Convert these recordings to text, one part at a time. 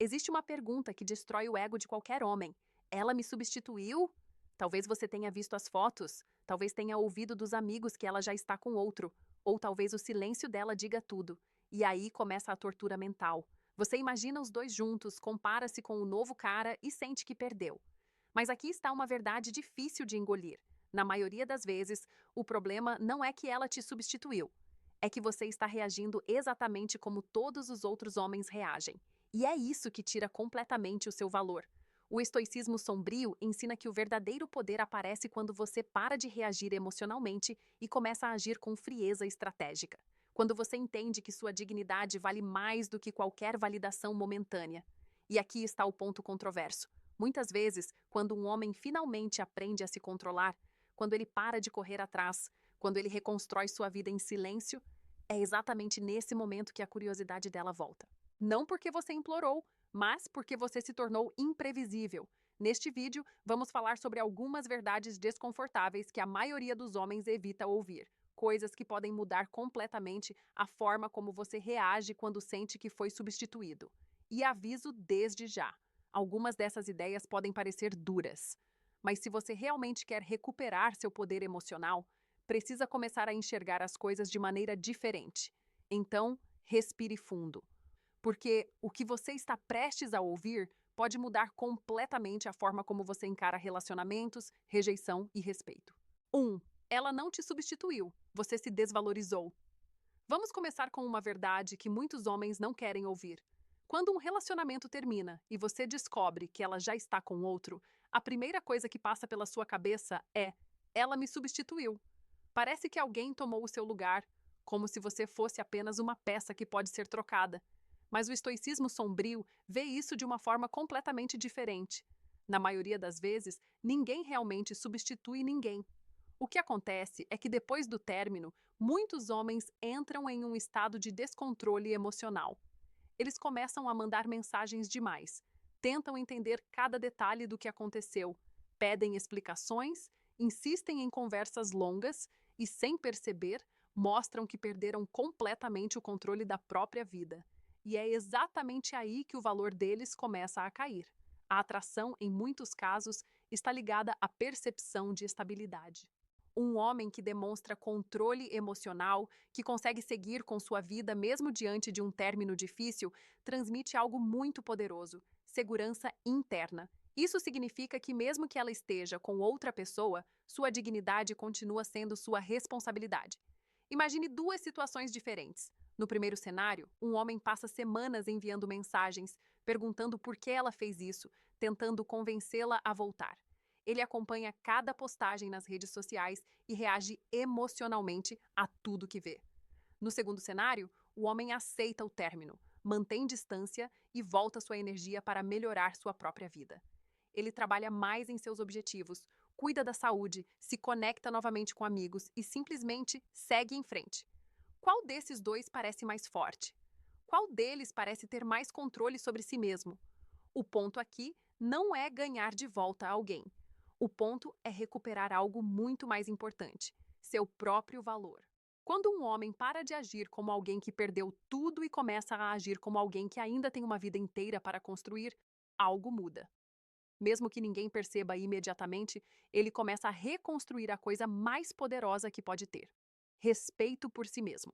Existe uma pergunta que destrói o ego de qualquer homem. Ela me substituiu? Talvez você tenha visto as fotos, talvez tenha ouvido dos amigos que ela já está com outro, ou talvez o silêncio dela diga tudo. E aí começa a tortura mental. Você imagina os dois juntos, compara-se com o novo cara e sente que perdeu. Mas aqui está uma verdade difícil de engolir. Na maioria das vezes, o problema não é que ela te substituiu. É que você está reagindo exatamente como todos os outros homens reagem. E é isso que tira completamente o seu valor. O estoicismo sombrio ensina que o verdadeiro poder aparece quando você para de reagir emocionalmente e começa a agir com frieza estratégica. Quando você entende que sua dignidade vale mais do que qualquer validação momentânea. E aqui está o ponto controverso. Muitas vezes, quando um homem finalmente aprende a se controlar, quando ele para de correr atrás, quando ele reconstrói sua vida em silêncio, é exatamente nesse momento que a curiosidade dela volta. Não porque você implorou, mas porque você se tornou imprevisível. Neste vídeo, vamos falar sobre algumas verdades desconfortáveis que a maioria dos homens evita ouvir. Coisas que podem mudar completamente a forma como você reage quando sente que foi substituído. E aviso desde já: algumas dessas ideias podem parecer duras. Mas se você realmente quer recuperar seu poder emocional, precisa começar a enxergar as coisas de maneira diferente. Então, respire fundo. Porque o que você está prestes a ouvir pode mudar completamente a forma como você encara relacionamentos, rejeição e respeito. 1. Ela não te substituiu, você se desvalorizou. Vamos começar com uma verdade que muitos homens não querem ouvir. Quando um relacionamento termina e você descobre que ela já está com outro, a primeira coisa que passa pela sua cabeça é: ela me substituiu. Parece que alguém tomou o seu lugar, como se você fosse apenas uma peça que pode ser trocada. Mas o estoicismo sombrio vê isso de uma forma completamente diferente. Na maioria das vezes, ninguém realmente substitui ninguém. O que acontece é que depois do término, muitos homens entram em um estado de descontrole emocional. Eles começam a mandar mensagens demais, tentam entender cada detalhe do que aconteceu, pedem explicações, insistem em conversas longas e, sem perceber, mostram que perderam completamente o controle da própria vida. E é exatamente aí que o valor deles começa a cair. A atração, em muitos casos, está ligada à percepção de estabilidade. Um homem que demonstra controle emocional, que consegue seguir com sua vida mesmo diante de um término difícil, transmite algo muito poderoso: segurança interna. Isso significa que, mesmo que ela esteja com outra pessoa, sua dignidade continua sendo sua responsabilidade. Imagine duas situações diferentes. No primeiro cenário, um homem passa semanas enviando mensagens, perguntando por que ela fez isso, tentando convencê-la a voltar. Ele acompanha cada postagem nas redes sociais e reage emocionalmente a tudo que vê. No segundo cenário, o homem aceita o término, mantém distância e volta sua energia para melhorar sua própria vida. Ele trabalha mais em seus objetivos, cuida da saúde, se conecta novamente com amigos e simplesmente segue em frente. Qual desses dois parece mais forte? Qual deles parece ter mais controle sobre si mesmo? O ponto aqui não é ganhar de volta alguém. O ponto é recuperar algo muito mais importante: seu próprio valor. Quando um homem para de agir como alguém que perdeu tudo e começa a agir como alguém que ainda tem uma vida inteira para construir, algo muda. Mesmo que ninguém perceba imediatamente, ele começa a reconstruir a coisa mais poderosa que pode ter: respeito por si mesmo.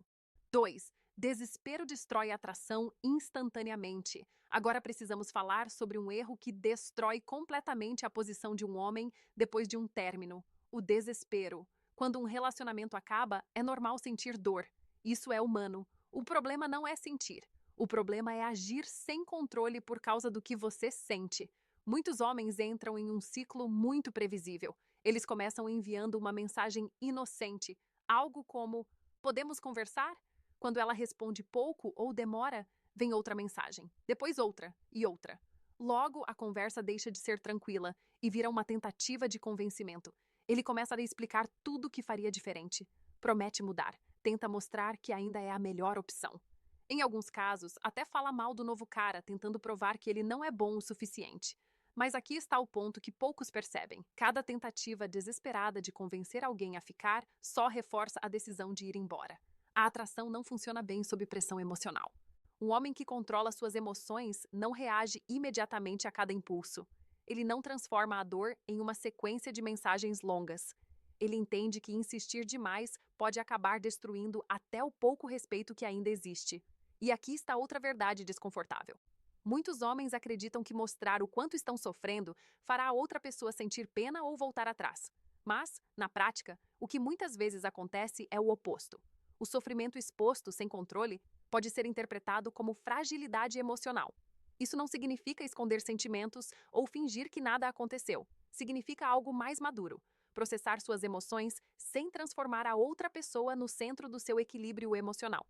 2. Desespero destrói a atração instantaneamente. Agora precisamos falar sobre um erro que destrói completamente a posição de um homem depois de um término: o desespero. Quando um relacionamento acaba, é normal sentir dor. Isso é humano. O problema não é sentir. O problema é agir sem controle por causa do que você sente. Muitos homens entram em um ciclo muito previsível. Eles começam enviando uma mensagem inocente, algo como: podemos conversar? Quando ela responde pouco ou demora, vem outra mensagem, depois outra e outra. Logo, a conversa deixa de ser tranquila e vira uma tentativa de convencimento. Ele começa a lhe explicar tudo o que faria diferente. Promete mudar, tenta mostrar que ainda é a melhor opção. Em alguns casos, até fala mal do novo cara, tentando provar que ele não é bom o suficiente. Mas aqui está o ponto que poucos percebem: cada tentativa desesperada de convencer alguém a ficar só reforça a decisão de ir embora. A atração não funciona bem sob pressão emocional. Um homem que controla suas emoções não reage imediatamente a cada impulso. Ele não transforma a dor em uma sequência de mensagens longas. Ele entende que insistir demais pode acabar destruindo até o pouco respeito que ainda existe. E aqui está outra verdade desconfortável. Muitos homens acreditam que mostrar o quanto estão sofrendo fará a outra pessoa sentir pena ou voltar atrás. Mas, na prática, o que muitas vezes acontece é o oposto. O sofrimento exposto sem controle pode ser interpretado como fragilidade emocional. Isso não significa esconder sentimentos ou fingir que nada aconteceu. Significa algo mais maduro: processar suas emoções sem transformar a outra pessoa no centro do seu equilíbrio emocional.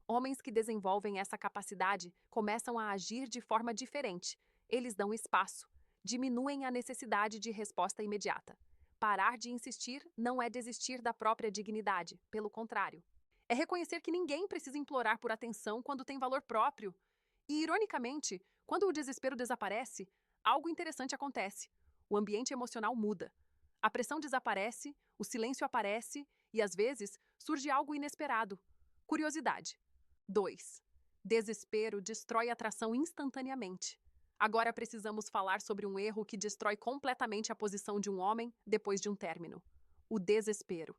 Homens que desenvolvem essa capacidade começam a agir de forma diferente. Eles dão espaço, diminuem a necessidade de resposta imediata. Parar de insistir não é desistir da própria dignidade, pelo contrário. É reconhecer que ninguém precisa implorar por atenção quando tem valor próprio. E, ironicamente, quando o desespero desaparece, algo interessante acontece. O ambiente emocional muda. A pressão desaparece, o silêncio aparece e, às vezes, surge algo inesperado: curiosidade. 2. Desespero destrói atração instantaneamente. Agora precisamos falar sobre um erro que destrói completamente a posição de um homem depois de um término: o desespero.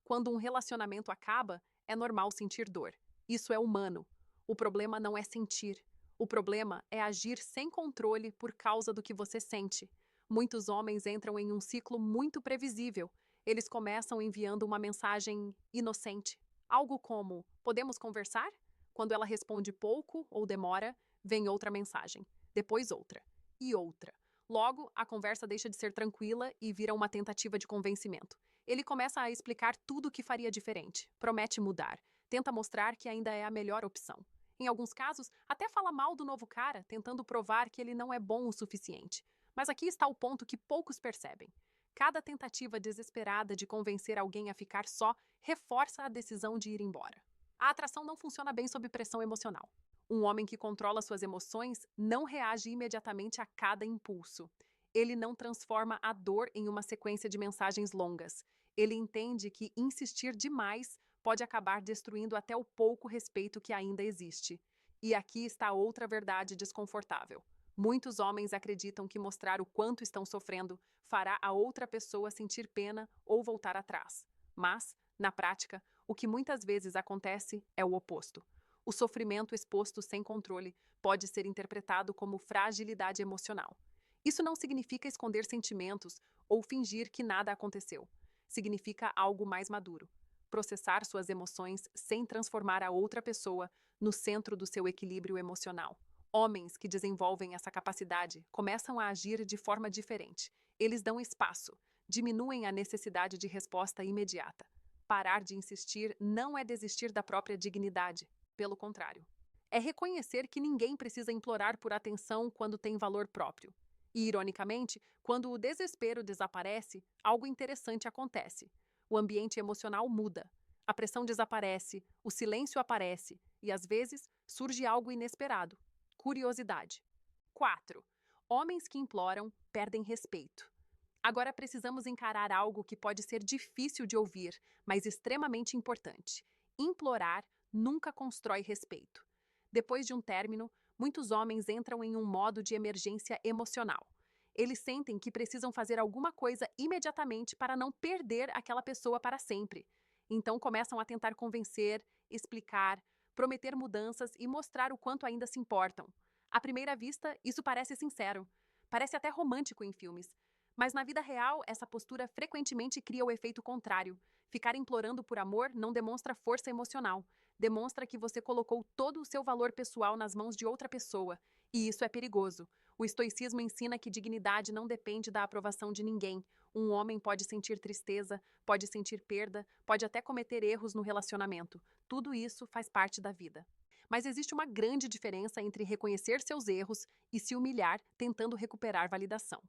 Quando um relacionamento acaba, é normal sentir dor. Isso é humano. O problema não é sentir. O problema é agir sem controle por causa do que você sente. Muitos homens entram em um ciclo muito previsível. Eles começam enviando uma mensagem inocente. Algo como: podemos conversar? Quando ela responde pouco ou demora, vem outra mensagem. Depois outra. E outra. Logo, a conversa deixa de ser tranquila e vira uma tentativa de convencimento. Ele começa a explicar tudo o que faria diferente, promete mudar, tenta mostrar que ainda é a melhor opção. Em alguns casos, até fala mal do novo cara, tentando provar que ele não é bom o suficiente. Mas aqui está o ponto que poucos percebem. Cada tentativa desesperada de convencer alguém a ficar só reforça a decisão de ir embora. A atração não funciona bem sob pressão emocional. Um homem que controla suas emoções não reage imediatamente a cada impulso. Ele não transforma a dor em uma sequência de mensagens longas. Ele entende que insistir demais pode acabar destruindo até o pouco respeito que ainda existe. E aqui está outra verdade desconfortável. Muitos homens acreditam que mostrar o quanto estão sofrendo fará a outra pessoa sentir pena ou voltar atrás. Mas, na prática, o que muitas vezes acontece é o oposto. O sofrimento exposto sem controle pode ser interpretado como fragilidade emocional. Isso não significa esconder sentimentos ou fingir que nada aconteceu. Significa algo mais maduro: processar suas emoções sem transformar a outra pessoa no centro do seu equilíbrio emocional. Homens que desenvolvem essa capacidade começam a agir de forma diferente. Eles dão espaço, diminuem a necessidade de resposta imediata. Parar de insistir não é desistir da própria dignidade, pelo contrário. É reconhecer que ninguém precisa implorar por atenção quando tem valor próprio. E, ironicamente, quando o desespero desaparece, algo interessante acontece. O ambiente emocional muda. A pressão desaparece, o silêncio aparece e, às vezes, surge algo inesperado: curiosidade. 4. Homens que imploram perdem respeito. Agora precisamos encarar algo que pode ser difícil de ouvir, mas extremamente importante. Implorar nunca constrói respeito. Depois de um término, muitos homens entram em um modo de emergência emocional. Eles sentem que precisam fazer alguma coisa imediatamente para não perder aquela pessoa para sempre. Então começam a tentar convencer, explicar, prometer mudanças e mostrar o quanto ainda se importam. À primeira vista, isso parece sincero. Parece até romântico em filmes. Mas na vida real, essa postura frequentemente cria o efeito contrário. Ficar implorando por amor não demonstra força emocional. Demonstra que você colocou todo o seu valor pessoal nas mãos de outra pessoa. E isso é perigoso. O estoicismo ensina que dignidade não depende da aprovação de ninguém. Um homem pode sentir tristeza, pode sentir perda, pode até cometer erros no relacionamento. Tudo isso faz parte da vida. Mas existe uma grande diferença entre reconhecer seus erros e se humilhar tentando recuperar validação.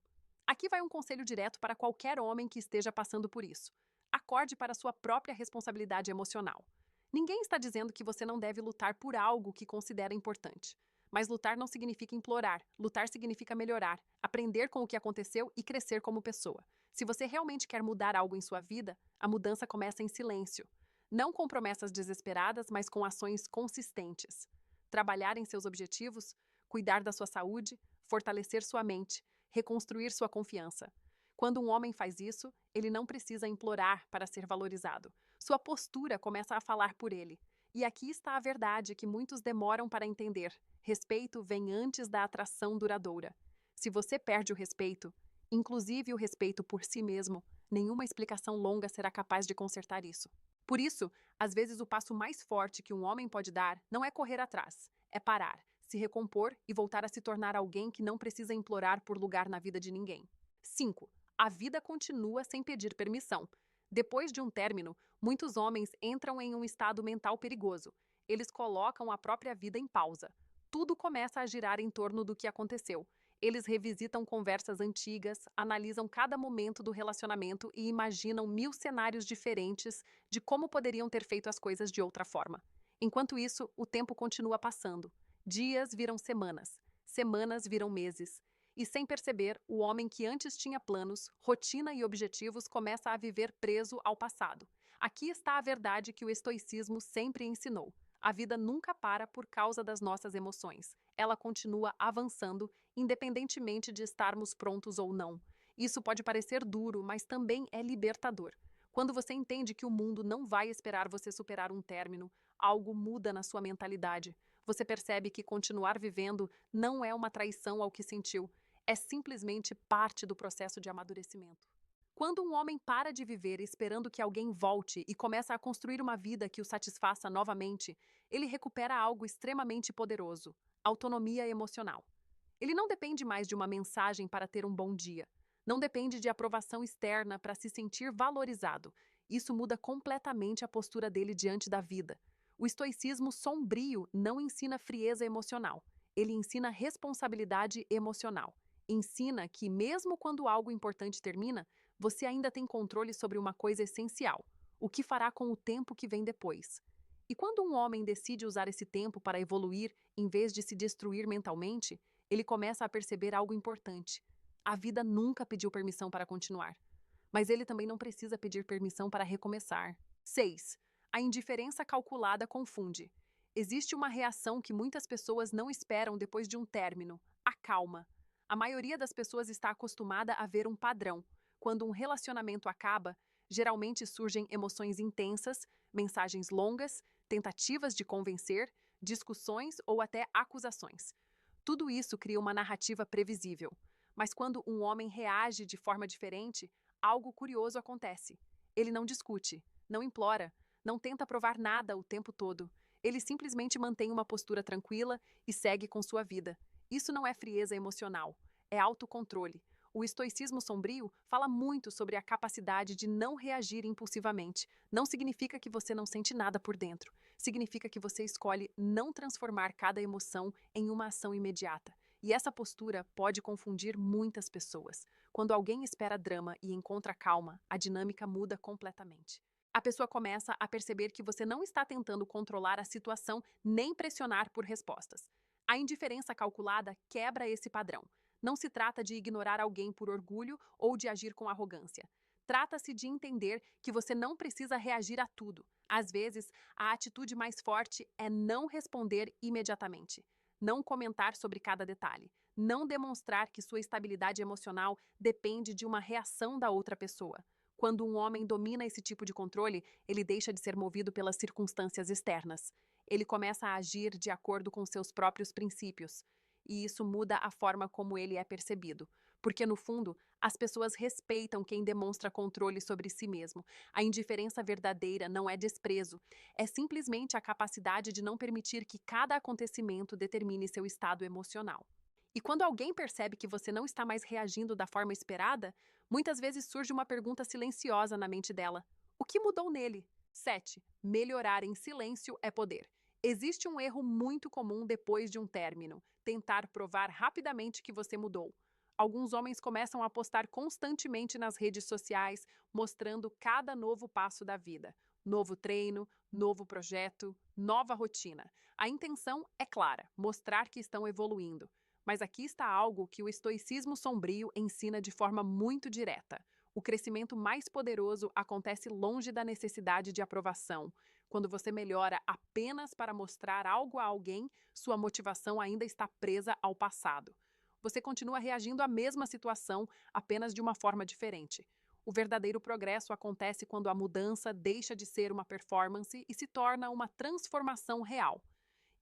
Aqui vai um conselho direto para qualquer homem que esteja passando por isso. Acorde para sua própria responsabilidade emocional. Ninguém está dizendo que você não deve lutar por algo que considera importante. Mas lutar não significa implorar. Lutar significa melhorar, aprender com o que aconteceu e crescer como pessoa. Se você realmente quer mudar algo em sua vida, a mudança começa em silêncio. Não com promessas desesperadas, mas com ações consistentes. trabalhar em seus objetivos, cuidar da sua saúde, fortalecer sua mente, reconstruir sua confiança. Quando um homem faz isso, ele não precisa implorar para ser valorizado. Sua postura começa a falar por ele. E aqui está a verdade que muitos demoram para entender. Respeito vem antes da atração duradoura. Se você perde o respeito, inclusive o respeito por si mesmo, nenhuma explicação longa será capaz de consertar isso. Por isso, às vezes o passo mais forte que um homem pode dar não é correr atrás, é parar, se recompor e voltar a se tornar alguém que não precisa implorar por lugar na vida de ninguém. 5. A vida continua sem pedir permissão. Depois de um término, muitos homens entram em um estado mental perigoso. Eles colocam a própria vida em pausa. Tudo começa a girar em torno do que aconteceu. Eles revisitam conversas antigas, analisam cada momento do relacionamento e imaginam 1000 cenários diferentes de como poderiam ter feito as coisas de outra forma. Enquanto isso, o tempo continua passando. Dias viram semanas, semanas viram meses. E sem perceber, o homem que antes tinha planos, rotina e objetivos começa a viver preso ao passado. Aqui está a verdade que o estoicismo sempre ensinou. A vida nunca para por causa das nossas emoções. Ela continua avançando, independentemente de estarmos prontos ou não. Isso pode parecer duro, mas também é libertador. Quando você entende que o mundo não vai esperar você superar um término, algo muda na sua mentalidade. Você percebe que continuar vivendo não é uma traição ao que sentiu, é simplesmente parte do processo de amadurecimento. Quando um homem para de viver esperando que alguém volte e começa a construir uma vida que o satisfaça novamente, ele recupera algo extremamente poderoso: autonomia emocional. Ele não depende mais de uma mensagem para ter um bom dia. Não depende de aprovação externa para se sentir valorizado. Isso muda completamente a postura dele diante da vida. O estoicismo sombrio não ensina frieza emocional. Ele ensina responsabilidade emocional. Ensina que, mesmo quando algo importante termina, você ainda tem controle sobre uma coisa essencial: o que fará com o tempo que vem depois. E quando um homem decide usar esse tempo para evoluir, em vez de se destruir mentalmente, ele começa a perceber algo importante. A vida nunca pediu permissão para continuar. Mas ele também não precisa pedir permissão para recomeçar. 6. A indiferença calculada confunde. Existe uma reação que muitas pessoas não esperam depois de um término: a calma. A maioria das pessoas está acostumada a ver um padrão. Quando um relacionamento acaba, geralmente surgem emoções intensas, mensagens longas, tentativas de convencer, discussões ou até acusações. Tudo isso cria uma narrativa previsível. Mas quando um homem reage de forma diferente, algo curioso acontece. Ele não discute, não implora, não tenta provar nada o tempo todo. Ele simplesmente mantém uma postura tranquila e segue com sua vida. Isso não é frieza emocional, é autocontrole. O estoicismo sombrio fala muito sobre a capacidade de não reagir impulsivamente. Não significa que você não sente nada por dentro. Significa que você escolhe não transformar cada emoção em uma ação imediata. E essa postura pode confundir muitas pessoas. Quando alguém espera drama e encontra calma, a dinâmica muda completamente. A pessoa começa a perceber que você não está tentando controlar a situação nem pressionar por respostas. A indiferença calculada quebra esse padrão. Não se trata de ignorar alguém por orgulho ou de agir com arrogância. Trata-se de entender que você não precisa reagir a tudo. Às vezes, a atitude mais forte é não responder imediatamente, não comentar sobre cada detalhe, não demonstrar que sua estabilidade emocional depende de uma reação da outra pessoa. Quando um homem domina esse tipo de controle, ele deixa de ser movido pelas circunstâncias externas. Ele começa a agir de acordo com seus próprios princípios. E isso muda a forma como ele é percebido. Porque, no fundo, as pessoas respeitam quem demonstra controle sobre si mesmo. A indiferença verdadeira não é desprezo, é simplesmente a capacidade de não permitir que cada acontecimento determine seu estado emocional. E quando alguém percebe que você não está mais reagindo da forma esperada, muitas vezes surge uma pergunta silenciosa na mente dela: o que mudou nele? 7. Melhorar em silêncio é poder. Existe um erro muito comum depois de um término: tentar provar rapidamente que você mudou. Alguns homens começam a postar constantemente nas redes sociais, mostrando cada novo passo da vida. Novo treino, novo projeto, nova rotina. A intenção é clara: mostrar que estão evoluindo. Mas aqui está algo que o estoicismo sombrio ensina de forma muito direta. O crescimento mais poderoso acontece longe da necessidade de aprovação. Quando você melhora apenas para mostrar algo a alguém, sua motivação ainda está presa ao passado. Você continua reagindo à mesma situação, apenas de uma forma diferente. O verdadeiro progresso acontece quando a mudança deixa de ser uma performance e se torna uma transformação real.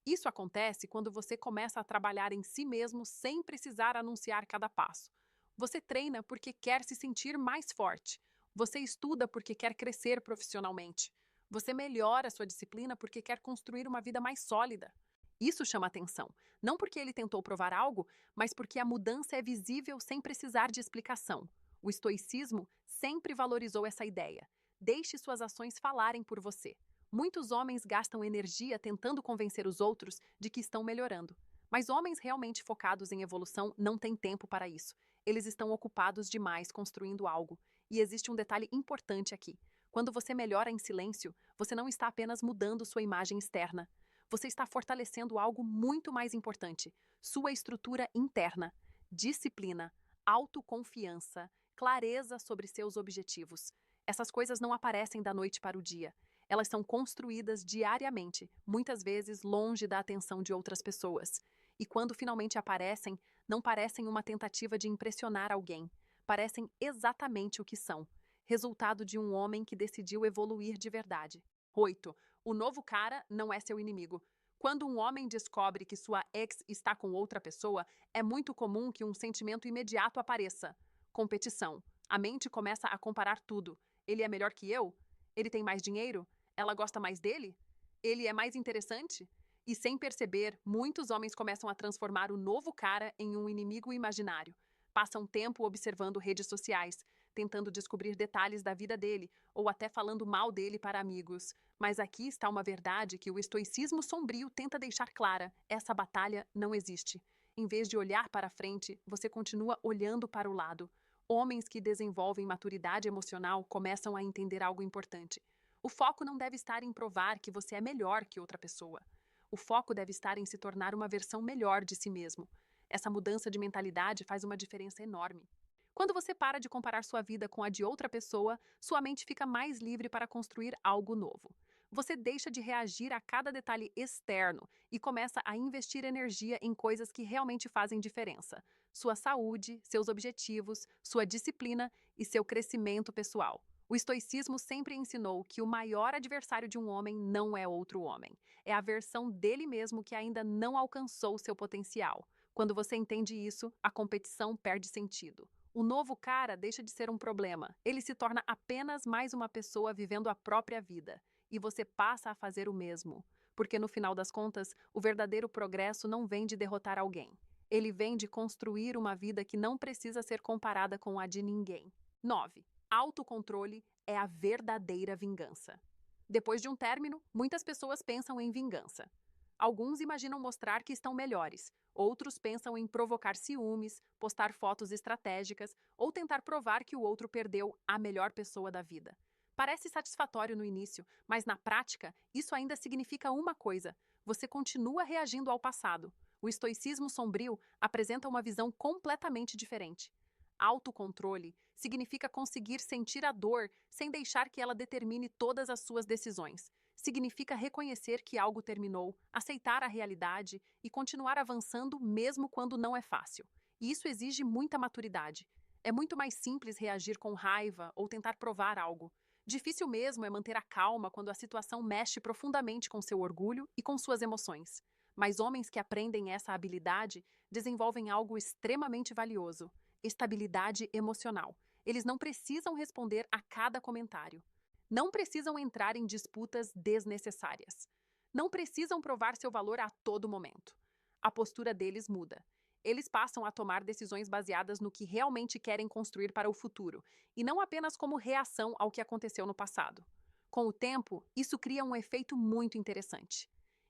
Isso acontece quando você começa a trabalhar em si mesmo sem precisar anunciar cada passo. Você treina porque quer se sentir mais forte. Você estuda porque quer crescer profissionalmente. Você melhora sua disciplina porque quer construir uma vida mais sólida. Isso chama atenção, não porque ele tentou provar algo, mas porque a mudança é visível sem precisar de explicação. O estoicismo sempre valorizou essa ideia. Deixe suas ações falarem por você. Muitos homens gastam energia tentando convencer os outros de que estão melhorando. Mas homens realmente focados em evolução não têm tempo para isso. Eles estão ocupados demais construindo algo. E existe um detalhe importante aqui. Quando você melhora em silêncio, você não está apenas mudando sua imagem externa. Você está fortalecendo algo muito mais importante: sua estrutura interna, disciplina, autoconfiança, clareza sobre seus objetivos. Essas coisas não aparecem da noite para o dia. Elas são construídas diariamente, muitas vezes longe da atenção de outras pessoas. E quando finalmente aparecem, não parecem uma tentativa de impressionar alguém. Parecem exatamente o que são: resultado de um homem que decidiu evoluir de verdade. 8. O novo cara não é seu inimigo. Quando um homem descobre que sua ex está com outra pessoa, é muito comum que um sentimento imediato apareça: competição. A mente começa a comparar tudo. Ele é melhor que eu? Ele tem mais dinheiro? Ela gosta mais dele? Ele é mais interessante? E sem perceber, muitos homens começam a transformar o novo cara em um inimigo imaginário. Passam tempo observando redes sociais, tentando descobrir detalhes da vida dele, ou até falando mal dele para amigos. Mas aqui está uma verdade que o estoicismo sombrio tenta deixar clara: essa batalha não existe. Em vez de olhar para frente, você continua olhando para o lado. Homens que desenvolvem maturidade emocional começam a entender algo importante. O foco não deve estar em provar que você é melhor que outra pessoa. O foco deve estar em se tornar uma versão melhor de si mesmo. Essa mudança de mentalidade faz uma diferença enorme. Quando você para de comparar sua vida com a de outra pessoa, sua mente fica mais livre para construir algo novo. Você deixa de reagir a cada detalhe externo e começa a investir energia em coisas que realmente fazem diferença: sua saúde, seus objetivos, sua disciplina e seu crescimento pessoal. O estoicismo sempre ensinou que o maior adversário de um homem não é outro homem. É a versão dele mesmo que ainda não alcançou seu potencial. Quando você entende isso, a competição perde sentido. O novo cara deixa de ser um problema. Ele se torna apenas mais uma pessoa vivendo a própria vida. E você passa a fazer o mesmo. Porque no final das contas, o verdadeiro progresso não vem de derrotar alguém. Ele vem de construir uma vida que não precisa ser comparada com a de ninguém. 9. Autocontrole é a verdadeira vingança. Depois de um término, muitas pessoas pensam em vingança. Alguns imaginam mostrar que estão melhores, outros pensam em provocar ciúmes, postar fotos estratégicas ou tentar provar que o outro perdeu a melhor pessoa da vida. Parece satisfatório no início, mas na prática, isso ainda significa uma coisa: você continua reagindo ao passado. O estoicismo sombrio apresenta uma visão completamente diferente. Autocontrole significa conseguir sentir a dor sem deixar que ela determine todas as suas decisões. Significa reconhecer que algo terminou, aceitar a realidade e continuar avançando mesmo quando não é fácil. E isso exige muita maturidade. É muito mais simples reagir com raiva ou tentar provar algo. Difícil mesmo é manter a calma quando a situação mexe profundamente com seu orgulho e com suas emoções. Mas homens que aprendem essa habilidade desenvolvem algo extremamente valioso: estabilidade emocional. Eles não precisam responder a cada comentário. Não precisam entrar em disputas desnecessárias. Não precisam provar seu valor a todo momento. A postura deles muda. Eles passam a tomar decisões baseadas no que realmente querem construir para o futuro, e não apenas como reação ao que aconteceu no passado. Com o tempo, isso cria um efeito muito interessante.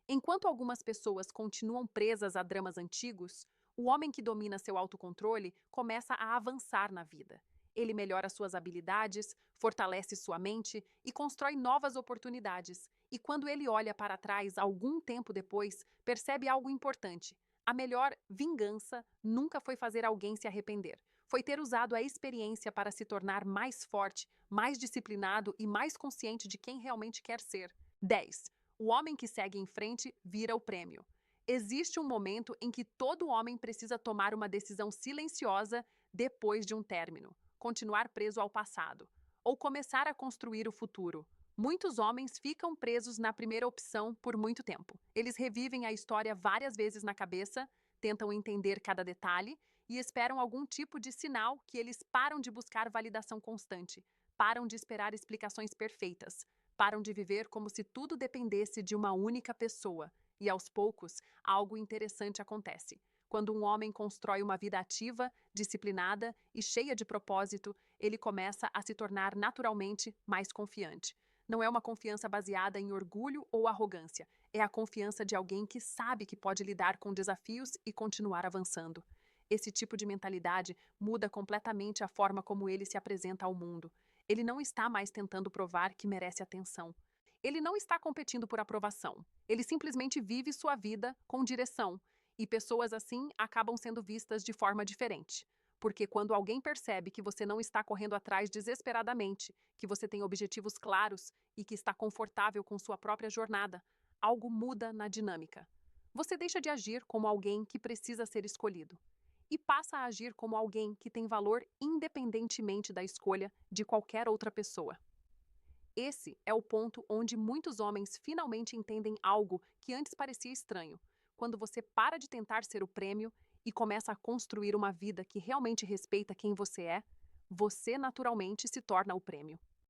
Enquanto algumas pessoas continuam presas a dramas antigos, o homem que domina seu autocontrole começa a avançar na vida. Ele melhora suas habilidades, fortalece sua mente e constrói novas oportunidades. E quando ele olha para trás algum tempo depois, percebe algo importante: a melhor vingança nunca foi fazer alguém se arrepender. Foi ter usado a experiência para se tornar mais forte, mais disciplinado e mais consciente de quem realmente quer ser. 10. O homem que segue em frente vira o prêmio. Existe um momento em que todo homem precisa tomar uma decisão silenciosa depois de um término, continuar preso ao passado, ou começar a construir o futuro. Muitos homens ficam presos na primeira opção por muito tempo. Eles revivem a história várias vezes na cabeça, tentam entender cada detalhe e esperam algum tipo de sinal que eles param de buscar validação constante, param de esperar explicações perfeitas, param de viver como se tudo dependesse de uma única pessoa. E aos poucos, algo interessante acontece. Quando um homem constrói uma vida ativa, disciplinada e cheia de propósito, ele começa a se tornar naturalmente mais confiante. Não é uma confiança baseada em orgulho ou arrogância, é a confiança de alguém que sabe que pode lidar com desafios e continuar avançando. Esse tipo de mentalidade muda completamente a forma como ele se apresenta ao mundo. Ele não está mais tentando provar que merece atenção. Ele não está competindo por aprovação. Ele simplesmente vive sua vida com direção. E pessoas assim acabam sendo vistas de forma diferente. Porque quando alguém percebe que você não está correndo atrás desesperadamente, que você tem objetivos claros e que está confortável com sua própria jornada, algo muda na dinâmica. Você deixa de agir como alguém que precisa ser escolhido e passa a agir como alguém que tem valor independentemente da escolha de qualquer outra pessoa. Esse é o ponto onde muitos homens finalmente entendem algo que antes parecia estranho, quando você para de tentar ser o prêmio e começa a construir uma vida que realmente respeita quem você é naturalmente se torna o prêmio.